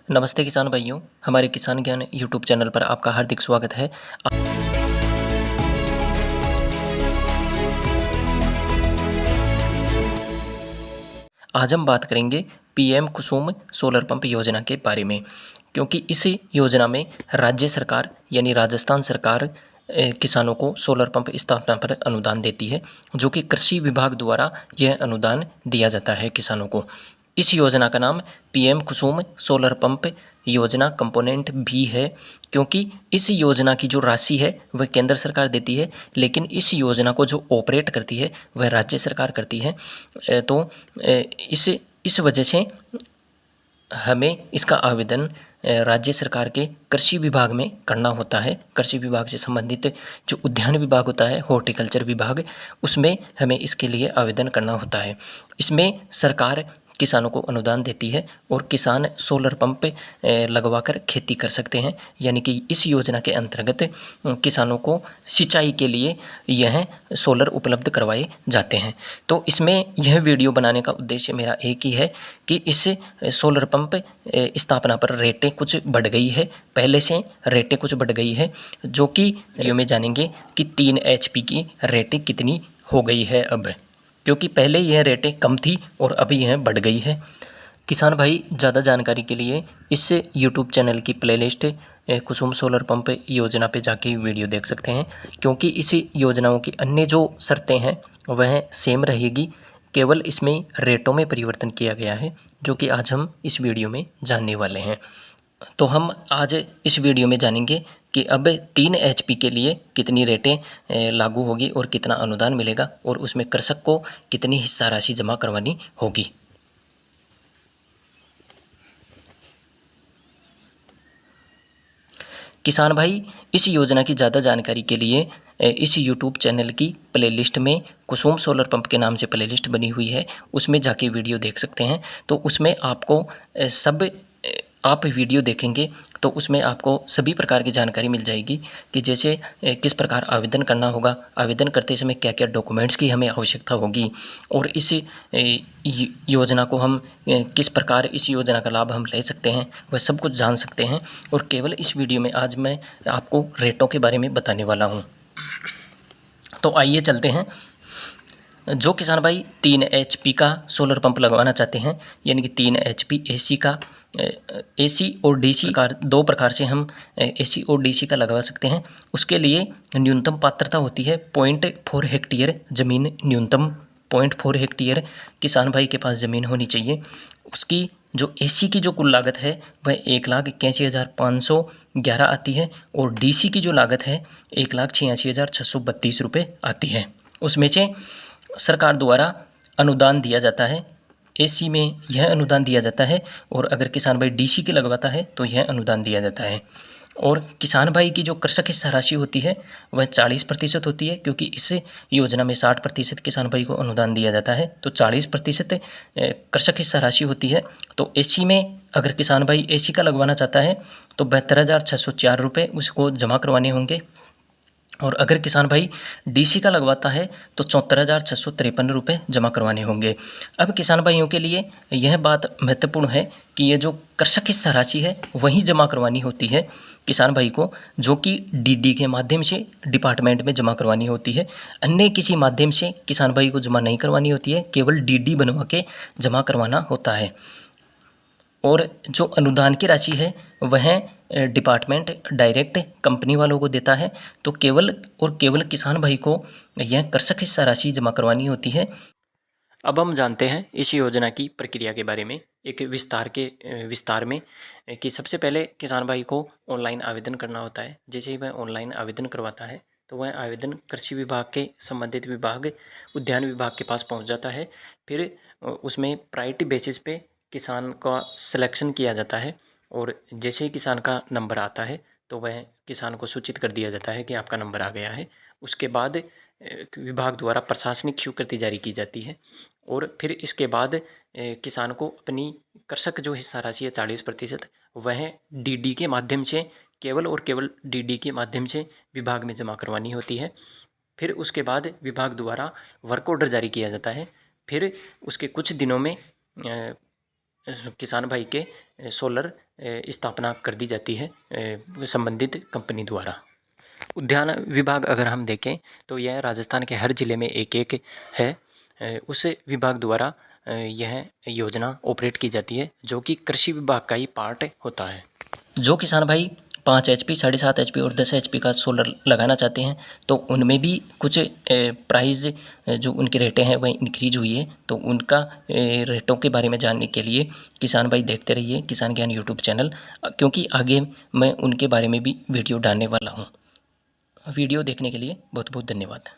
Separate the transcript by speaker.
Speaker 1: नमस्ते किसान भाइयों, हमारे किसान ज्ञान यूट्यूब चैनल पर आपका हार्दिक स्वागत है। आज हम बात करेंगे पीएम कुसुम सोलर पंप योजना के बारे में, क्योंकि इस योजना में राज्य सरकार यानी राजस्थान सरकार किसानों को सोलर पंप स्थापना पर अनुदान देती है, जो कि कृषि विभाग द्वारा यह अनुदान दिया जाता है किसानों को। इस योजना का नाम पीएम कुसुम सोलर पंप योजना कंपोनेंट भी है, क्योंकि इस योजना की जो राशि है वह केंद्र सरकार देती है, लेकिन इस योजना को जो ऑपरेट करती है वह राज्य सरकार करती है। तो इस वजह से हमें इसका आवेदन राज्य सरकार के कृषि विभाग में करना होता है। कृषि विभाग से संबंधित जो उद्यान विभाग होता है, हॉर्टिकल्चर विभाग, उसमें हमें इसके लिए आवेदन करना होता है। इसमें सरकार किसानों को अनुदान देती है और किसान सोलर पंप लगवाकर खेती कर सकते हैं, यानी कि इस योजना के अंतर्गत किसानों को सिंचाई के लिए यह सोलर उपलब्ध करवाए जाते हैं। तो इसमें यह वीडियो बनाने का उद्देश्य मेरा एक ही है कि इस सोलर पंप स्थापना पर रेटें कुछ बढ़ गई है, पहले से रेटें कुछ बढ़ गई है, जो कि वीडियो में जानेंगे कि 3 HP की रेटें कितनी हो गई है अब, क्योंकि पहले यह रेटें कम थी और अभी यह बढ़ गई है। किसान भाई ज़्यादा जानकारी के लिए इस यूट्यूब चैनल की प्लेलिस्ट कुसुम सोलर पंप योजना पे जाके वीडियो देख सकते हैं, क्योंकि इस योजनाओं की अन्य जो शर्तें हैं वह सेम रहेगी, केवल इसमें रेटों में परिवर्तन किया गया है, जो कि आज हम इस वीडियो में जानने वाले हैं। तो हम आज इस वीडियो में जानेंगे कि अब 3 HP के लिए कितनी रेटें लागू होगी और कितना अनुदान मिलेगा, और उसमें कृषक को कितनी हिस्सा राशि जमा करवानी होगी। किसान भाई, इस योजना की ज़्यादा जानकारी के लिए इस YouTube चैनल की प्लेलिस्ट में कुसुम सोलर पंप के नाम से प्लेलिस्ट बनी हुई है, उसमें जाके वीडियो देख सकते हैं। तो उसमें आपको आप वीडियो देखेंगे तो उसमें आपको सभी प्रकार की जानकारी मिल जाएगी कि जैसे किस प्रकार आवेदन करना होगा, आवेदन करते समय क्या क्या डॉक्यूमेंट्स की हमें आवश्यकता होगी, और इस योजना को हम किस प्रकार इस योजना का लाभ हम ले सकते हैं, वह सब कुछ जान सकते हैं। और केवल इस वीडियो में आज मैं आपको रेटों के बारे में बताने वाला हूँ। तो आइए चलते हैं। जो किसान भाई 3 HP का सोलर पंप लगवाना चाहते हैं, यानी कि 3 HP AC का, AC और DC का, 2 प्रकार से हम AC और DC का लगवा सकते हैं। उसके लिए न्यूनतम पात्रता होती है 0.4 हेक्टेयर ज़मीन, न्यूनतम 0.4 हेक्टेयर किसान भाई के पास ज़मीन होनी चाहिए। उसकी जो AC की जो कुल लागत है वह 1,81,511 आती है, और DC की जो लागत है 1,86,632 रुपये आती है। उसमें से सरकार द्वारा अनुदान दिया जाता है, AC में यह अनुदान दिया जाता है, और अगर किसान भाई DC की लगवाता है तो यह अनुदान दिया जाता है। और किसान भाई की जो कृषक हिस्सा राशि होती है वह 40% होती है, क्योंकि इस योजना में 60% किसान भाई को अनुदान दिया जाता है, तो 40% कृषक हिस्सा राशि होती है। तो AC में अगर किसान भाई AC का लगवाना चाहता है तो 72,604 रुपये उसको जमा करवाने होंगे, और अगर किसान भाई DC का लगवाता है तो 74,653 रुपये जमा करवाने होंगे। अब किसान भाइयों के लिए यह बात महत्वपूर्ण है कि ये जो कृषक हिस्सा राशि है वही जमा करवानी होती है किसान भाई को, जो कि DD के माध्यम से डिपार्टमेंट में जमा करवानी होती है। अन्य किसी माध्यम से किसान भाई को जमा नहीं करवानी होती है, केवल DD बनवा के जमा करवाना होता है। और जो अनुदान की राशि है वह डिपार्टमेंट डायरेक्ट कंपनी वालों को देता है, तो केवल और केवल किसान भाई को यह कृषक हिस्सा राशि जमा करवानी होती है। अब हम जानते हैं इस योजना की प्रक्रिया के बारे में एक विस्तार में, कि सबसे पहले किसान भाई को ऑनलाइन आवेदन करना होता है। जैसे ही वह ऑनलाइन आवेदन करवाता है तो वह आवेदन कृषि विभाग के संबंधित विभाग, उद्यान विभाग के पास पहुंच जाता है। फिर उसमें प्रायोरिटी बेसिस पे किसान का सिलेक्शन किया जाता है, और जैसे ही किसान का नंबर आता है तो वह किसान को सूचित कर दिया जाता है कि आपका नंबर आ गया है। उसके बाद विभाग द्वारा प्रशासनिक स्वीकृति जारी की जाती है, और फिर इसके बाद किसान को अपनी कृषक जो हिस्सा राशि है 40% वह DD के माध्यम से, केवल और केवल DD के माध्यम से विभाग में जमा करवानी होती है। फिर उसके बाद विभाग द्वारा वर्क ऑर्डर जारी किया जाता है। फिर उसके कुछ दिनों में किसान भाई के सोलर स्थापना कर दी जाती है संबंधित कंपनी द्वारा। उद्यान विभाग अगर हम देखें तो यह राजस्थान के हर ज़िले में एक एक है। उस विभाग द्वारा यह योजना ऑपरेट की जाती है, जो कि कृषि विभाग का ही पार्ट होता है। जो किसान भाई 5 HP, 7.5 HP और 10 HP का सोलर लगाना चाहते हैं तो उनमें भी कुछ प्राइस जो उनके रेटें हैं वह इंक्रीज हुई है। तो उनका रेटों के बारे में जानने के लिए किसान भाई देखते रहिए किसान ज्ञान यूट्यूब चैनल, क्योंकि आगे मैं उनके बारे में भी वीडियो डालने वाला हूँ। वीडियो देखने के लिए बहुत बहुत धन्यवाद।